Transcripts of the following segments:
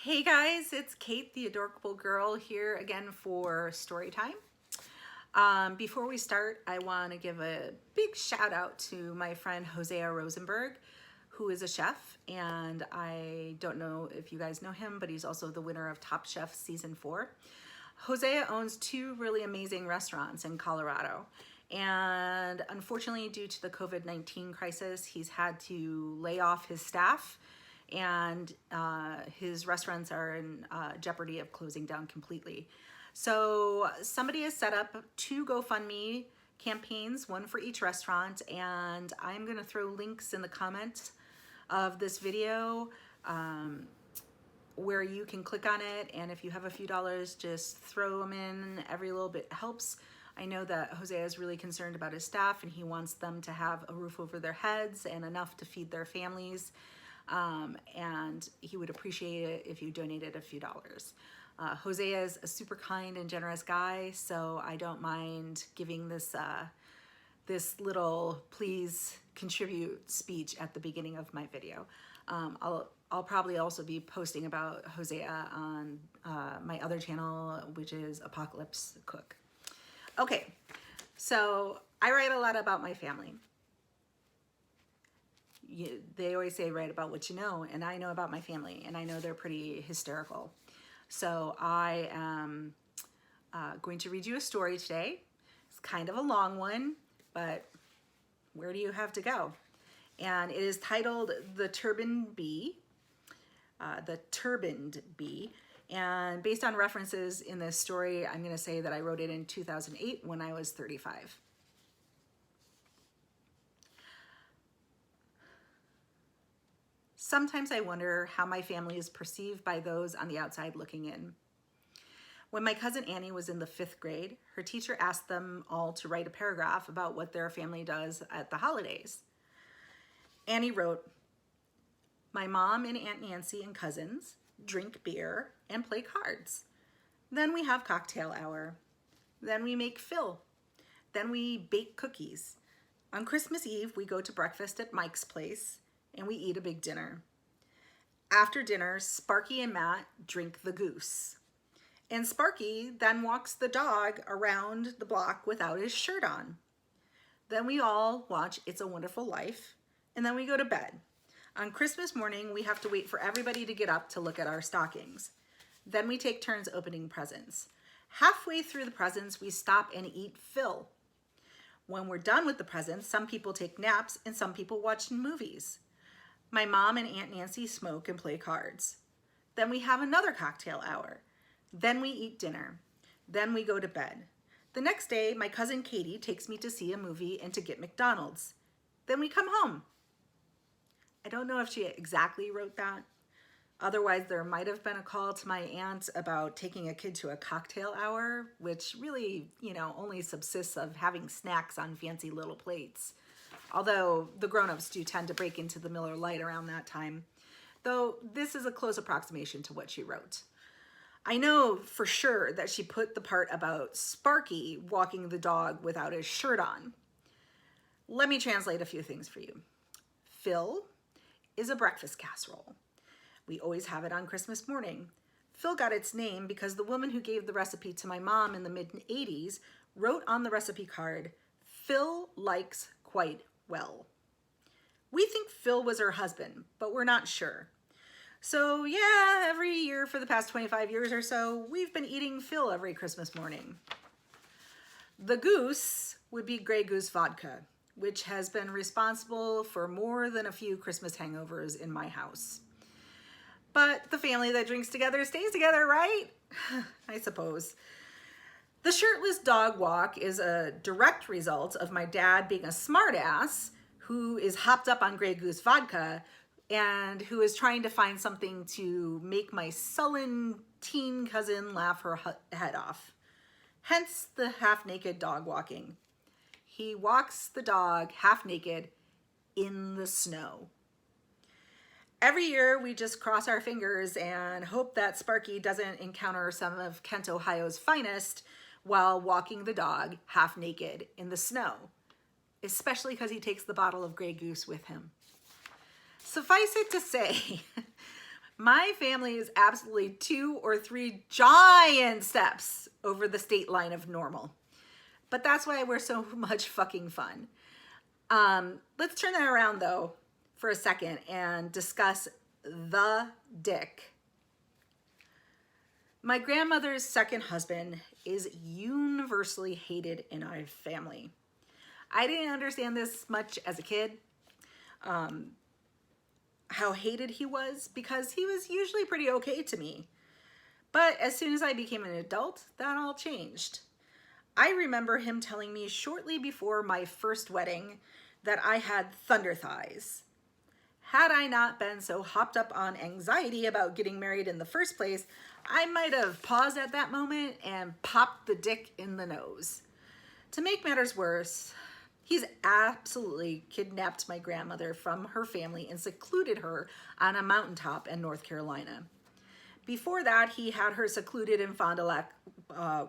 Hey guys, it's Kate, the Adorkable girl, here again for story time. Before we start, I want to give a big shout out to my friend Hosea Rosenberg, who is a chef, and I don't know if you guys know him, but he's also the winner of Top Chef Season 4. Hosea owns two really amazing restaurants in Colorado, and unfortunately, due to the COVID-19 crisis, he's had to lay off his staff, and his restaurants are in jeopardy of closing down completely. So somebody has set up two GoFundMe campaigns, one for each restaurant, and I'm gonna throw links in the comments of this video where you can click on it, and if you have a few dollars, just throw them in. Every little bit helps. I know that Hosea is really concerned about his staff, and he wants them to have a roof over their heads and enough to feed their families. And he would appreciate it if you donated a few dollars. Hosea is a super kind and generous guy, so I don't mind giving this this little please contribute speech at the beginning of my video. I'll probably also be posting about Hosea on my other channel, which is Apocalypse Cook. Okay, so I write a lot about my family. They always say write about what you know, and I know about my family, and I know they're pretty hysterical. So I am going to read you a story today. It's kind of a long one, but where do you have to go? And it is titled The Turbaned Bee. The Turbaned Bee. And based on references in this story, I'm going to say that I wrote it in 2008 when I was 35. Sometimes I wonder how my family is perceived by those on the outside looking in. When my cousin Annie was in the 5th grade, her teacher asked them all to write a paragraph about what their family does at the holidays. Annie wrote, "My mom and Aunt Nancy and cousins drink beer and play cards. Then we have cocktail hour. Then we make Phil. Then we bake cookies. On Christmas Eve, we go to breakfast at Mike's place, and we eat a big dinner. After dinner, Sparky and Matt drink the goose. And Sparky then walks the dog around the block without his shirt on. Then we all watch It's a Wonderful Life, and then we go to bed. On Christmas morning, we have to wait for everybody to get up to look at our stockings. Then we take turns opening presents. Halfway through the presents, we stop and eat Phil. When we're done with the presents, some people take naps and some people watch movies. My mom and Aunt Nancy smoke and play cards. Then we have another cocktail hour. Then we eat dinner. Then we go to bed. The next day, my cousin Katie takes me to see a movie and to get McDonald's. Then we come home." I don't know if she exactly wrote that. Otherwise, there might have been a call to my aunt about taking a kid to a cocktail hour, which really, only subsists of having snacks on fancy little plates. Although the grown-ups do tend to break into the Miller Lite around that time. Though this is a close approximation to what she wrote. I know for sure that she put the part about Sparky walking the dog without his shirt on. Let me translate a few things for you. Phil is a breakfast casserole. We always have it on Christmas morning. Phil got its name because the woman who gave the recipe to my mom in the mid-80s wrote on the recipe card, "Phil likes quite well." We think Phil was her husband, but we're not sure. So yeah, every year for the past 25 years or so, we've been eating Phil every Christmas morning. The goose would be Grey Goose vodka, which has been responsible for more than a few Christmas hangovers in my house. But the family that drinks together stays together, right? I suppose. The shirtless dog walk is a direct result of my dad being a smartass who is hopped up on Grey Goose vodka and who is trying to find something to make my sullen teen cousin laugh her head off. Hence the half-naked dog walking. He walks the dog half-naked in the snow. Every year, we just cross our fingers and hope that Sparky doesn't encounter some of Kent, Ohio's finest while walking the dog half naked in the snow, especially because he takes the bottle of Grey Goose with him. Suffice it to say, My family is absolutely 2 or 3 giant steps over the state line of normal. But that's why we're so much fucking fun. Let's turn that around though for a second and discuss the dick. My grandmother's second husband is universally hated in our family. I didn't understand this much as a kid, how hated he was, because he was usually pretty okay to me. But as soon as I became an adult, that all changed. I remember him telling me shortly before my first wedding that I had thunder thighs. Had I not been so hopped up on anxiety about getting married in the first place, I might have paused at that moment and popped the dick in the nose. To make matters worse, he's absolutely kidnapped my grandmother from her family and secluded her on a mountaintop in North Carolina. Before that, he had her secluded in Fond du Lac,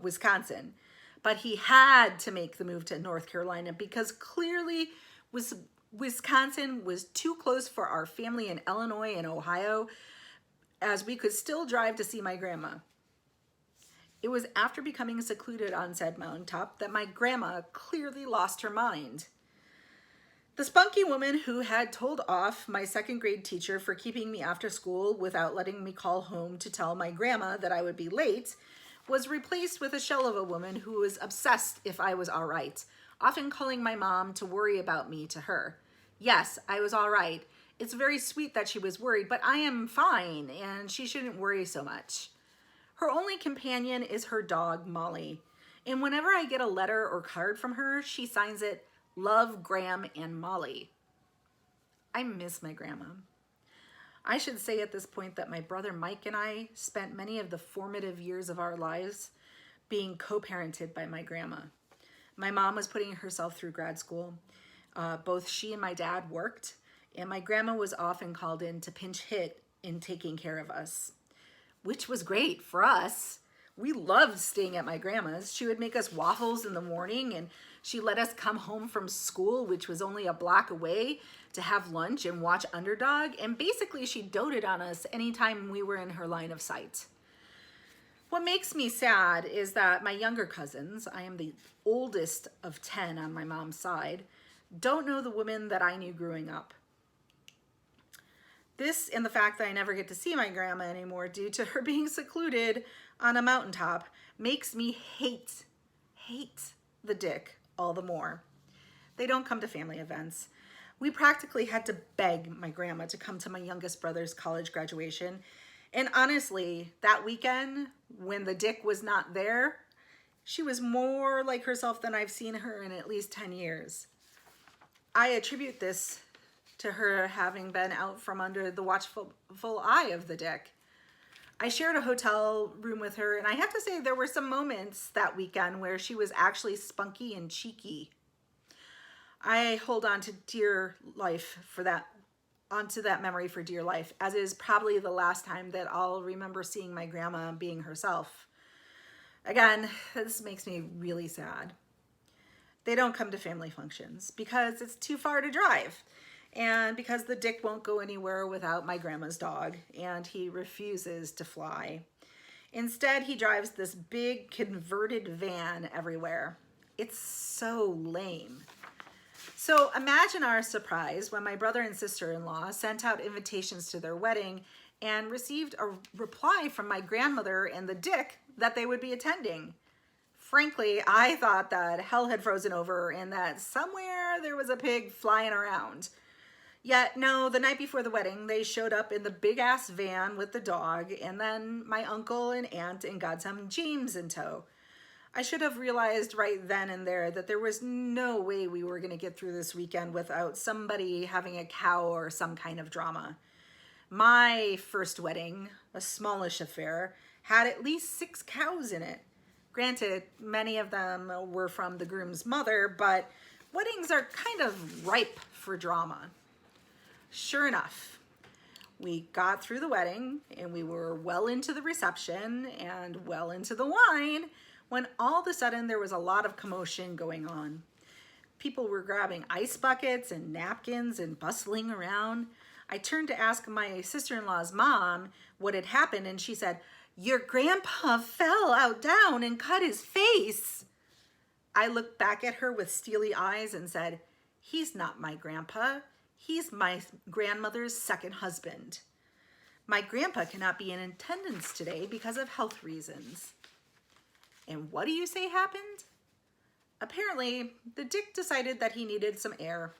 Wisconsin. But he had to make the move to North Carolina because clearly Wisconsin was too close for our family in Illinois and Ohio, as we could still drive to see my grandma. It was after becoming secluded on said mountaintop that my grandma clearly lost her mind. The spunky woman who had told off my second grade teacher for keeping me after school without letting me call home to tell my grandma that I would be late was replaced with a shell of a woman who was obsessed if I was all right, often calling my mom to worry about me to her. Yes, I was all right. It's very sweet that she was worried, but I am fine, and she shouldn't worry so much. Her only companion is her dog, Molly, and whenever I get a letter or card from her, she signs it, Love, Graham, and Molly. I miss my grandma. I should say at this point that my brother Mike and I spent many of the formative years of our lives being co-parented by my grandma. My mom was putting herself through grad school. Both she and my dad worked, and my grandma was often called in to pinch hit in taking care of us, which was great for us. We loved staying at my grandma's. She would make us waffles in the morning, and she let us come home from school, which was only a block away, to have lunch and watch Underdog. And basically, she doted on us anytime we were in her line of sight. What makes me sad is that my younger cousins, I am the oldest of 10 on my mom's side, don't know the woman that I knew growing up. This and the fact that I never get to see my grandma anymore due to her being secluded on a mountaintop makes me hate the dick all the more. They don't come to family events. We practically had to beg my grandma to come to my youngest brother's college graduation. And honestly, that weekend, when the dick was not there, she was more like herself than I've seen her in at least 10 years. I attribute this to her having been out from under the watchful eye of the dick. I shared a hotel room with her, and I have to say there were some moments that weekend where she was actually spunky and cheeky. I hold on to dear life for that, onto that memory for dear life, as is probably the last time that I'll remember seeing my grandma being herself. Again, this makes me really sad. They don't come to family functions because it's too far to drive, and because the dick won't go anywhere without my grandma's dog, and he refuses to fly. Instead, he drives this big converted van everywhere. It's so lame. So imagine our surprise when my brother and sister-in-law sent out invitations to their wedding and received a reply from my grandmother and the dick that they would be attending. Frankly, I thought that hell had frozen over and that somewhere there was a pig flying around. Yet, no, the night before the wedding, they showed up in the big-ass van with the dog, and then my uncle and aunt and godson James in tow. I should have realized right then and there that there was no way we were going to get through this weekend without somebody having a cow or some kind of drama. My first wedding, a smallish affair, had at least 6 cows in it. Granted, many of them were from the groom's mother, but weddings are kind of ripe for drama. Sure enough, we got through the wedding and we were well into the reception and well into the wine when all of a sudden there was a lot of commotion going on. People were grabbing ice buckets and napkins and bustling around. I turned to ask my sister-in-law's mom what had happened, and she said, "Your grandpa fell out down and cut his face." I looked back at her with steely eyes and said, "He's not my grandpa. He's my grandmother's second husband. My grandpa cannot be in attendance today because of health reasons." And what do you say happened? Apparently, the Dick decided that he needed some air.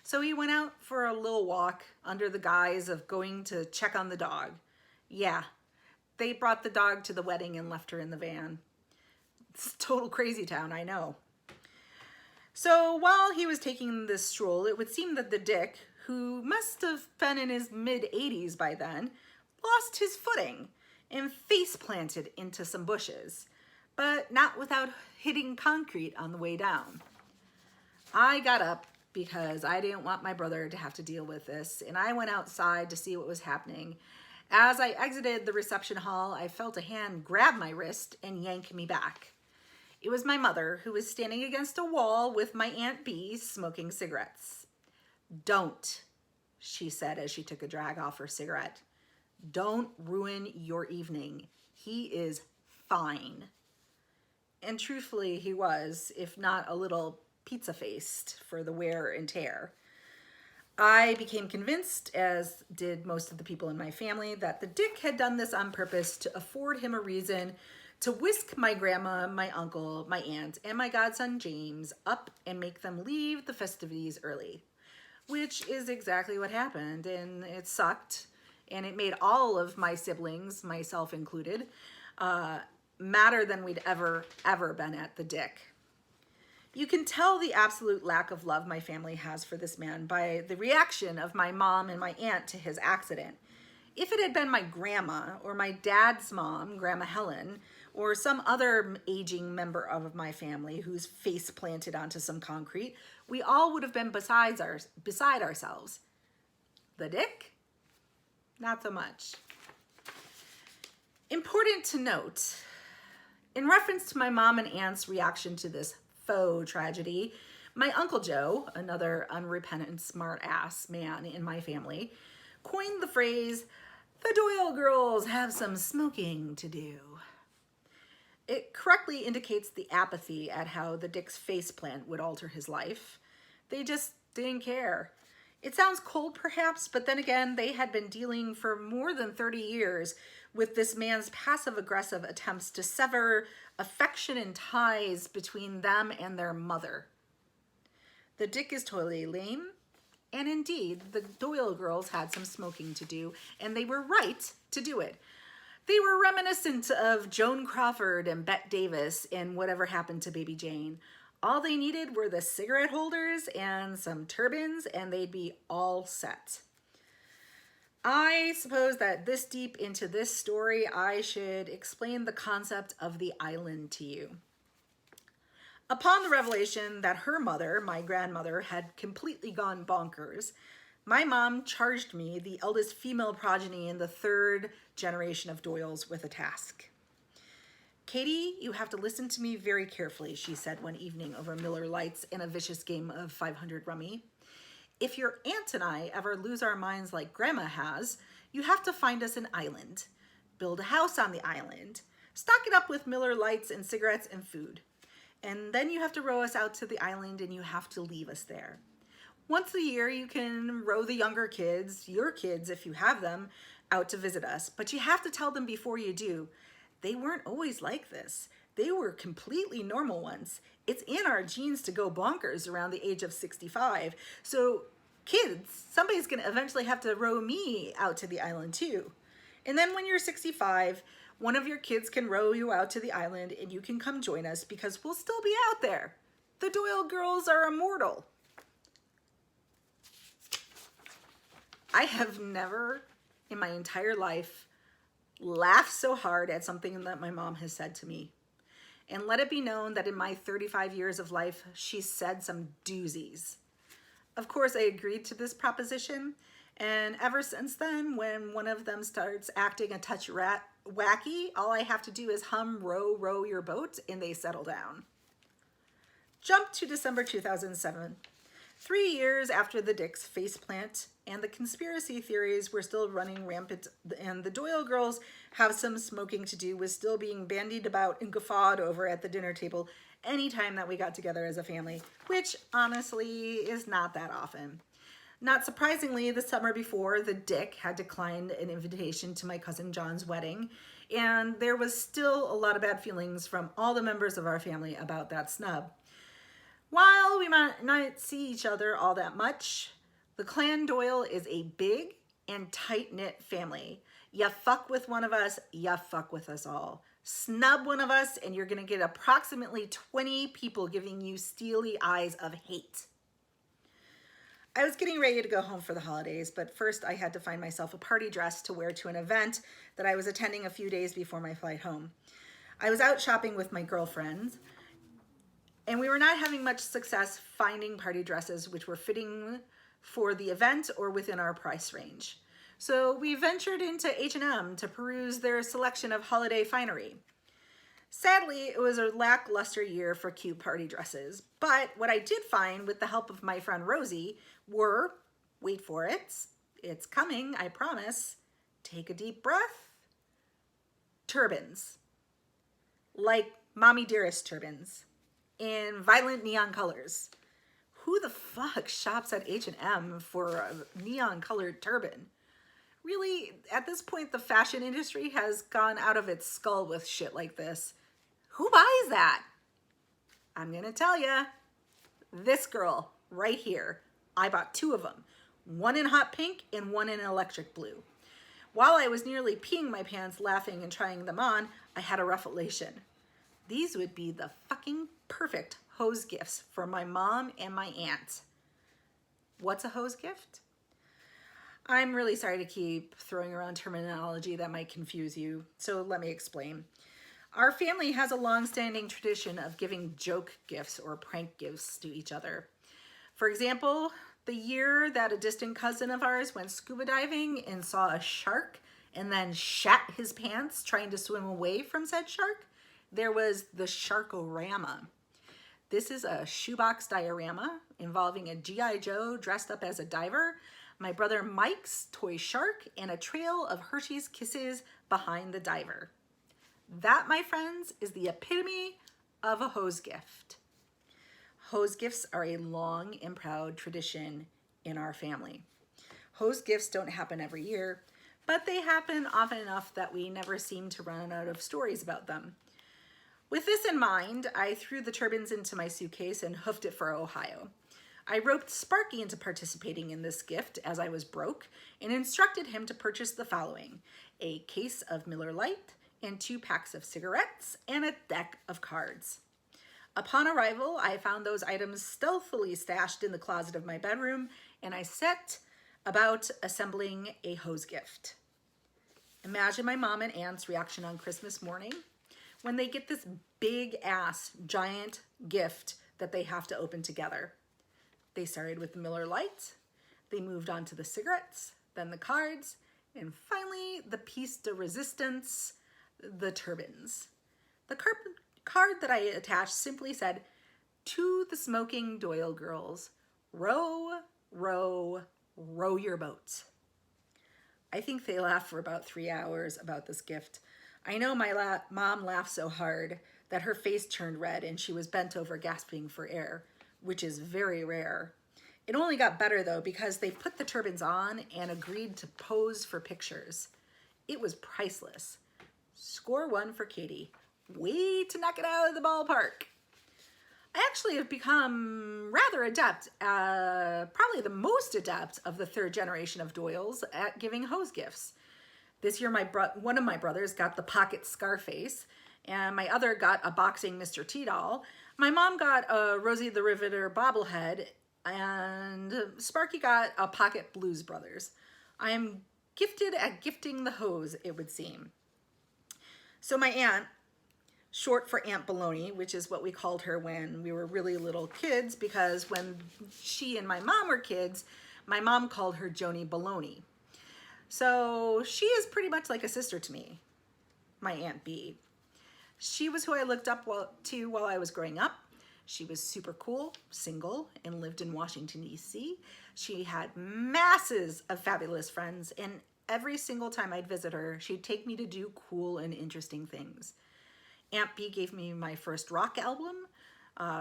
So he went out for a little walk under the guise of going to check on the dog. Yeah, they brought the dog to the wedding and left her in the van. It's total crazy town, I know. So while he was taking this stroll, it would seem that the Dick, who must have been in his mid-80s by then, lost his footing and face planted into some bushes, but not without hitting concrete on the way down. I got up because I didn't want my brother to have to deal with this, and I went outside to see what was happening. As I exited the reception hall, I felt a hand grab my wrist and yank me back. It was my mother, who was standing against a wall with my Aunt Bee smoking cigarettes. "Don't," she said as she took a drag off her cigarette. "Don't ruin your evening. He is fine." And truthfully, he was, if not a little pizza-faced for the wear and tear. I became convinced, as did most of the people in my family, that the Dick had done this on purpose to afford him a reason to whisk my grandma, my uncle, my aunt, and my godson James up and make them leave the festivities early, which is exactly what happened, and it sucked, and it made all of my siblings, myself included, madder than we'd ever been at the Dick. You can tell the absolute lack of love my family has for this man by the reaction of my mom and my aunt to his accident. If it had been my grandma or my dad's mom, Grandma Helen, or some other aging member of my family whose face planted onto some concrete, we all would have been beside ourselves. The Dick? Not so much. Important to note, in reference to my mom and aunt's reaction to this faux tragedy, my Uncle Joe, another unrepentant smart-ass man in my family, coined the phrase, "The Doyle girls have some smoking to do." It correctly indicates the apathy at how the Dick's faceplant would alter his life. They just didn't care. It sounds cold perhaps, but then again, they had been dealing for more than 30 years with this man's passive-aggressive attempts to sever affection and ties between them and their mother. The Dick is totally lame, and indeed, the Doyle girls had some smoking to do, and they were right to do it. They were reminiscent of Joan Crawford and Bette Davis in Whatever Happened to Baby Jane. All they needed were the cigarette holders and some turbans, and they'd be all set. I suppose that this deep into this story, I should explain the concept of the island to you. Upon the revelation that her mother, my grandmother, had completely gone bonkers, my mom charged me, the eldest female progeny in the third generation of Doyles, with a task. "Katie, you have to listen to me very carefully," she said one evening over Miller Lights and a vicious game of 500 rummy. "If your aunt and I ever lose our minds like Grandma has, you have to find us an island. Build a house on the island. Stock it up with Miller Lights and cigarettes and food. And then you have to row us out to the island and you have to leave us there. Once a year, you can row the younger kids, your kids if you have them, out to visit us. But you have to tell them before you do, they weren't always like this. They were completely normal ones. It's in our genes to go bonkers around the age of 65. So kids, somebody's going to eventually have to row me out to the island too. And then when you're 65, one of your kids can row you out to the island and you can come join us because we'll still be out there. The Doyle girls are immortal." I have never in my entire life laughed so hard at something that my mom has said to me. And let it be known that in my 35 years of life, she's said some doozies. Of course, I agreed to this proposition, and ever since then, when one of them starts acting a touch wacky, all I have to do is hum "Row, row your boat," and they settle down. Jump to December 2007. 3 years after the Dicks faceplant and the conspiracy theories were still running rampant and the Doyle girls have some smoking to do was still being bandied about and guffawed over at the dinner table anytime that we got together as a family, which honestly is not that often. Not surprisingly, the summer before, the Dick had declined an invitation to my cousin John's wedding, and there was still a lot of bad feelings from all the members of our family about that snub. While we might not see each other all that much, the Clan Doyle is a big and tight-knit family. You fuck with one of us, you fuck with us all. Snub one of us, and you're gonna get approximately 20 people giving you steely eyes of hate. I was getting ready to go home for the holidays, but first I had to find myself a party dress to wear to an event that I was attending a few days before my flight home. I was out shopping with my girlfriends, and we were not having much success finding party dresses which were fitting for the event or within our price range. So we ventured into H&M to peruse their selection of holiday finery. Sadly, it was a lackluster year for cute party dresses, but what I did find with the help of my friend Rosie were, wait for it, it's coming, I promise, take a deep breath, turbans. Like Mommy Dearest turbans in violent neon colors. Who the fuck shops at H&M for a neon colored turban? Really, at this point, the fashion industry has gone out of its skull with shit like this. Who buys that? I'm gonna tell ya, this girl right here. I bought 2 of them, one in hot pink and one in electric blue. While I was nearly peeing my pants laughing and trying them on, I had a revelation. These would be the fucking perfect hose gifts for my mom and my aunt. What's a hose gift? I'm really sorry to keep throwing around terminology that might confuse you, so let me explain. Our family has a long-standing tradition of giving joke gifts or prank gifts to each other. For example, the year that a distant cousin of ours went scuba diving and saw a shark and then shat his pants trying to swim away from said shark, there was the Sharkorama. This is a shoebox diorama involving a G.I. Joe dressed up as a diver, my brother Mike's toy shark, and a trail of Hershey's Kisses behind the diver. That, my friends, is the epitome of a hose gift. Hose gifts are a long and proud tradition in our family. Hose gifts don't happen every year, but they happen often enough that we never seem to run out of stories about them. With this in mind, I threw the turbans into my suitcase and hoofed it for Ohio. I roped Sparky into participating in this gift as I was broke and instructed him to purchase the following: a case of Miller Lite and 2 packs of cigarettes and a deck of cards. Upon arrival, I found those items stealthily stashed in the closet of my bedroom, and I set about assembling a hose gift. Imagine my mom and aunt's reaction on Christmas morning when they get this big ass giant gift that they have to open together. They started with the Miller Lite, they moved on to the cigarettes, then the cards, and finally the piece de resistance, the turbans. The card that I attached simply said, "To the smoking Doyle girls, row, row, row your boat." I think they laughed for about 3 hours about this gift. I know my mom laughed so hard that her face turned red and she was bent over gasping for air, which is very rare. It only got better though because they put the turbans on and agreed to pose for pictures. It was priceless. Score 1 for Katie. Way to knock it out of the ballpark. I actually have become rather adept, probably the most adept of the 3rd generation of Doyles at giving hose gifts. This year, one of my brothers got the pocket Scarface, and my other got a boxing Mr. T-doll. My mom got a Rosie the Riveter bobblehead, and Sparky got a pocket Blues Brothers. I am gifted at gifting the hose, it would seem. So my aunt, short for Aunt Baloney, which is what we called her when we were really little kids, because when she and my mom were kids, my mom called her Joni Baloney. So she is pretty much like a sister to me, my Aunt B. She was who I looked up to while I was growing up. She was super cool, single, and lived in Washington, D.C. She had masses of fabulous friends, and every single time I'd visit her, she'd take me to do cool and interesting things. Aunt B gave me my first rock album,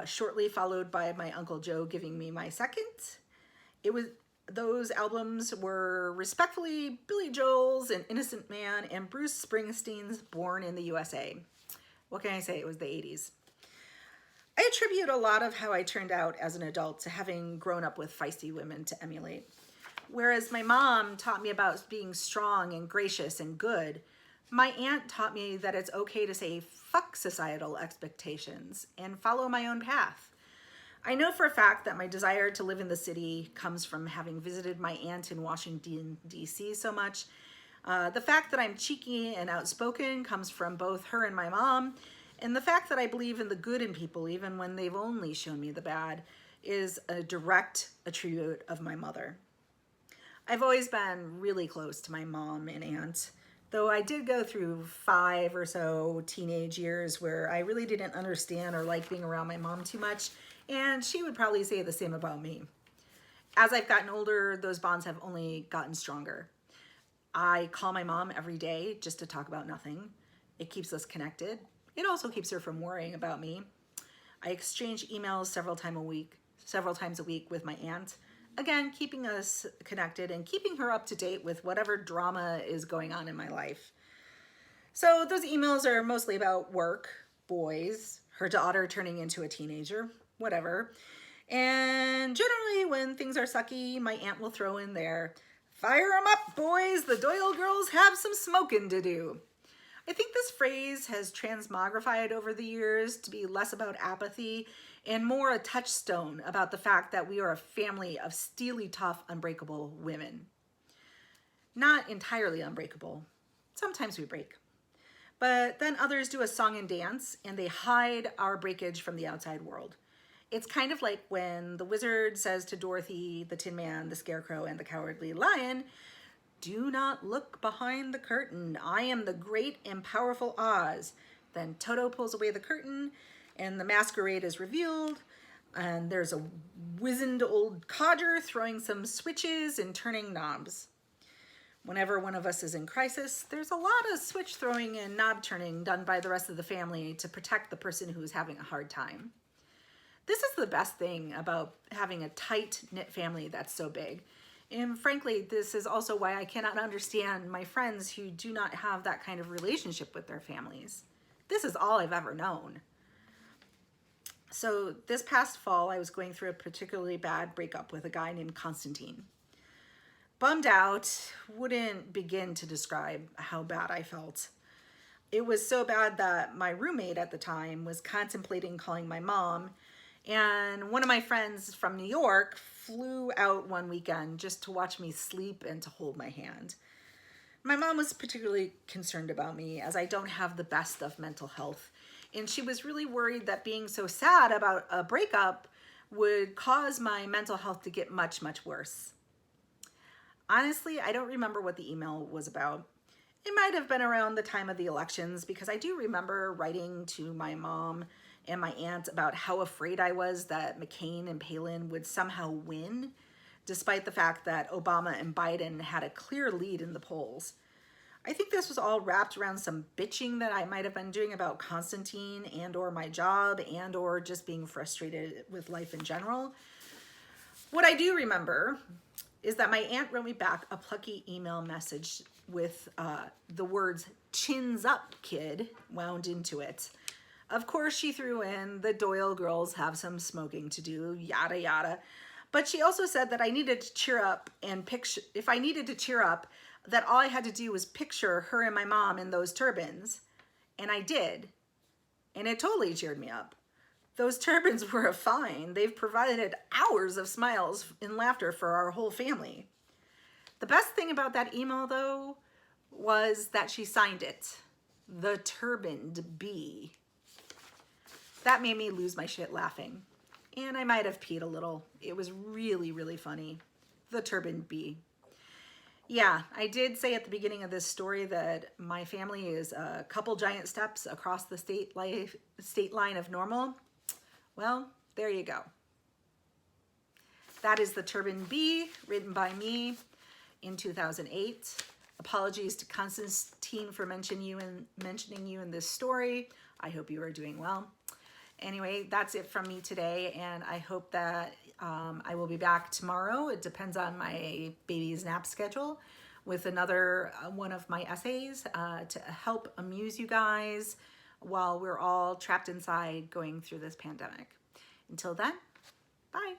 shortly followed by my Uncle Joe giving me my second. Those albums were respectfully Billy Joel's An Innocent Man and Bruce Springsteen's Born in the USA. What can I say? It was the 80s. I attribute a lot of how I turned out as an adult to having grown up with feisty women to emulate. Whereas my mom taught me about being strong and gracious and good, my aunt taught me that it's okay to say fuck societal expectations and follow my own path. I know for a fact that my desire to live in the city comes from having visited my aunt in Washington, D.C. so much. The fact that I'm cheeky and outspoken comes from both her and my mom. And the fact that I believe in the good in people, even when they've only shown me the bad, is a direct attribute of my mother. I've always been really close to my mom and aunt, though I did go through 5 or so teenage years where I really didn't understand or like being around my mom too much. And she would probably say the same about me. As I've gotten older, those bonds have only gotten stronger. I call my mom every day just to talk about nothing. It keeps us connected. It also keeps her from worrying about me. I exchange emails several times a week with my aunt. Again, keeping us connected and keeping her up to date with whatever drama is going on in my life. So those emails are mostly about work, boys, her daughter turning into a teenager, whatever. And generally when things are sucky, my aunt will throw in there, "Fire 'em up, boys, the Doyle girls have some smoking to do." I think this phrase has transmogrified over the years to be less about apathy and more a touchstone about the fact that we are a family of steely tough, unbreakable women. Not entirely unbreakable. Sometimes we break. But then others do a song and dance and they hide our breakage from the outside world. It's kind of like when the wizard says to Dorothy, the Tin Man, the Scarecrow, and the Cowardly Lion, "Do not look behind the curtain. I am the great and powerful Oz." Then Toto pulls away the curtain and the masquerade is revealed. And there's a wizened old codger throwing some switches and turning knobs. Whenever one of us is in crisis, there's a lot of switch throwing and knob turning done by the rest of the family to protect the person who's having a hard time. This is the best thing about having a tight-knit family that's so big. And frankly, this is also why I cannot understand my friends who do not have that kind of relationship with their families. This is all I've ever known. So this past fall, I was going through a particularly bad breakup with a guy named Constantine. Bummed out, wouldn't begin to describe how bad I felt. It was so bad that my roommate at the time was contemplating calling my mom, and one of my friends from New York flew out one weekend just to watch me sleep and to hold my hand. My mom was particularly concerned about me as I don't have the best of mental health, and she was really worried that being so sad about a breakup would cause my mental health to get much, much worse. Honestly, I don't remember what the email was about. It might have been around the time of the elections because I do remember writing to my mom and my aunt about how afraid I was that McCain and Palin would somehow win, despite the fact that Obama and Biden had a clear lead in the polls. I think this was all wrapped around some bitching that I might have been doing about Constantine and or my job and or just being frustrated with life in general. What I do remember is that my aunt wrote me back a plucky email message with the words "chins up, kid" wound into it. Of course, she threw in the Doyle girls have some smoking to do, yada, yada. But she also said that I needed to cheer up and picture, if I needed to cheer up, that all I had to do was picture her and my mom in those turbans. And I did. And it totally cheered me up. Those turbans were a find. They've provided hours of smiles and laughter for our whole family. The best thing about that email, though, was that she signed it. The Turbaned Bee. That made me lose my shit laughing. And I might have peed a little. It was really, really funny. The Turbaned Bee. Yeah, I did say at the beginning of this story that my family is a couple giant steps across the state line of normal. Well, there you go. That is the Turbaned Bee, written by me in 2008. Apologies to Constantine for mentioning you in this story. I hope you are doing well. Anyway, that's it from me today, and I hope that I will be back tomorrow. It depends on my baby's nap schedule, with another one of my essays to help amuse you guys while we're all trapped inside going through this pandemic. Until then, bye.